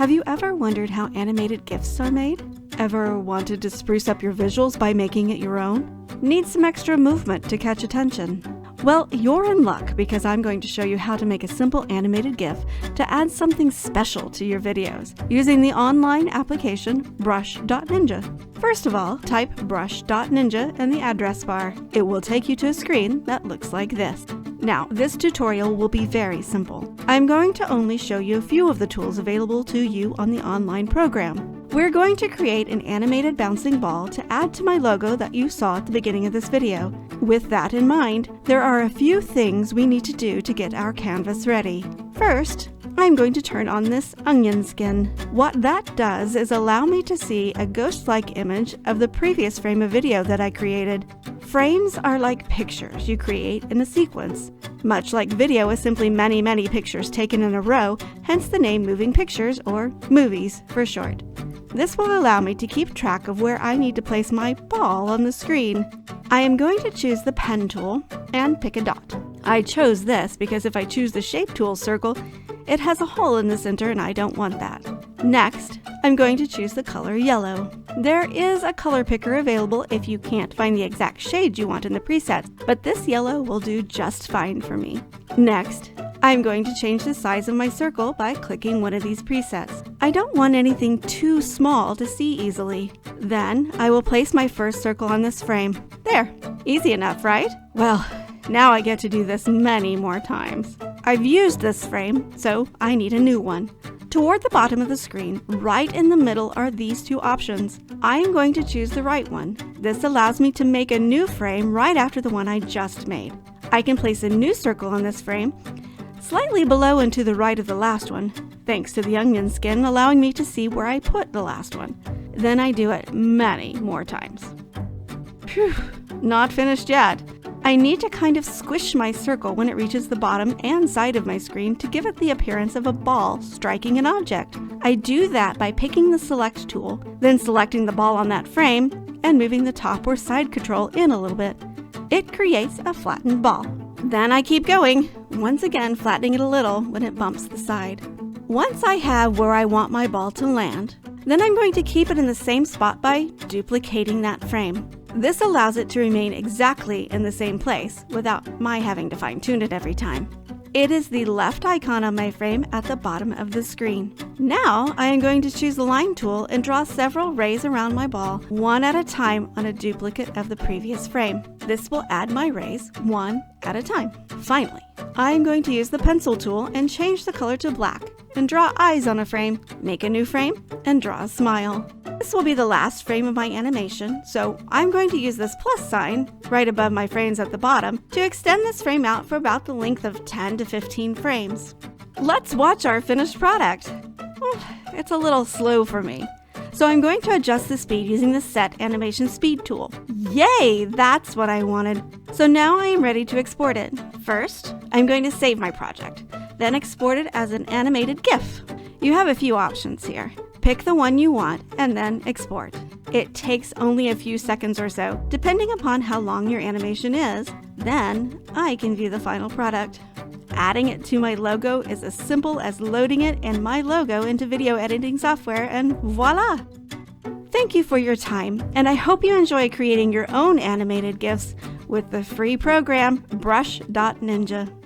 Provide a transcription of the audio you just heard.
Have you ever wondered how animated GIFs are made? Ever wanted to spruce up your visuals by making it your own? Need some extra movement to catch attention? Well, you're in luck because I'm going to show you how to make a simple animated GIF to add something special to your videos using the online application Brush.NInja. First of all, type Brush.NInja in the address bar. It will take you to a screen that looks like this. Now, this tutorial will be very simple. I'm going to only show you a few of the tools available to you on the online program. We're going to create an animated bouncing ball to add to my logo that you saw at the beginning of this video. With that in mind, there are a few things we need to do to get our canvas ready. First, I'm going to turn on this onion skin. What that does is allow me to see a ghost-like image of the previous frame of video that I created. Frames are like pictures you create in a sequence. Much like video is simply many pictures taken in a row, hence the name moving pictures, or movies for short. This will allow me to keep track of where I need to place my ball on the screen. I am going to choose the pen tool and pick a dot. I chose this because if I choose the shape tool circle, it has a hole in the center and I don't want that. Next, I'm going to choose the color yellow. There is a color picker available if you can't find the exact shade you want in the presets, but this yellow will do just fine for me. Next, I'm going to change the size of my circle by clicking one of these presets. I don't want anything too small to see easily. Then, I will place my first circle on this frame. There, easy enough, right? Well, now I get to do this many more times. I've used this frame, so I need a new one. Toward the bottom of the screen, right in the middle are these two options. I am going to choose the right one. This allows me to make a new frame right after the one I just made. I can place a new circle on this frame, slightly below and to the right of the last one, thanks to the onion skin allowing me to see where I put the last one. Then I do it many more times. Phew, not finished yet. I need to kind of squish my circle when it reaches the bottom and side of my screen to give it the appearance of a ball striking an object. I do that by picking the select tool, then selecting the ball on that frame and moving the top or side control in a little bit. It creates a flattened ball. Then I keep going, once again flattening it a little when it bumps the side. Once I have where I want my ball to land, then I'm going to keep it in the same spot by duplicating that frame. This allows it to remain exactly in the same place without my having to fine-tune it every time. It is the left icon on my frame at the bottom of the screen. Now I am going to choose the line tool and draw several rays around my ball, one at a time on a duplicate of the previous frame. This will add my rays one at a time. Finally, I am going to use the pencil tool and change the color to black and draw eyes on a frame, make a new frame, and draw a smile. This will be the last frame of my animation, so I'm going to use this plus sign right above my frames at the bottom to extend this frame out for about the length of 10 to 15 frames. Let's watch our finished product. It's a little slow for me, so I'm going to adjust the speed using the Set Animation Speed tool. Yay! That's what I wanted. So now I am ready to export it. First, I'm going to save my project, then export it as an animated GIF. You have a few options here. Pick the one you want and then export. It takes only a few seconds or so, depending upon how long your animation is. Then I can view the final product. Adding it to my logo is as simple as loading it and my logo into video editing software, and voila! Thank you for your time, and I hope you enjoy creating your own animated GIFs with the free program Brush.NInja.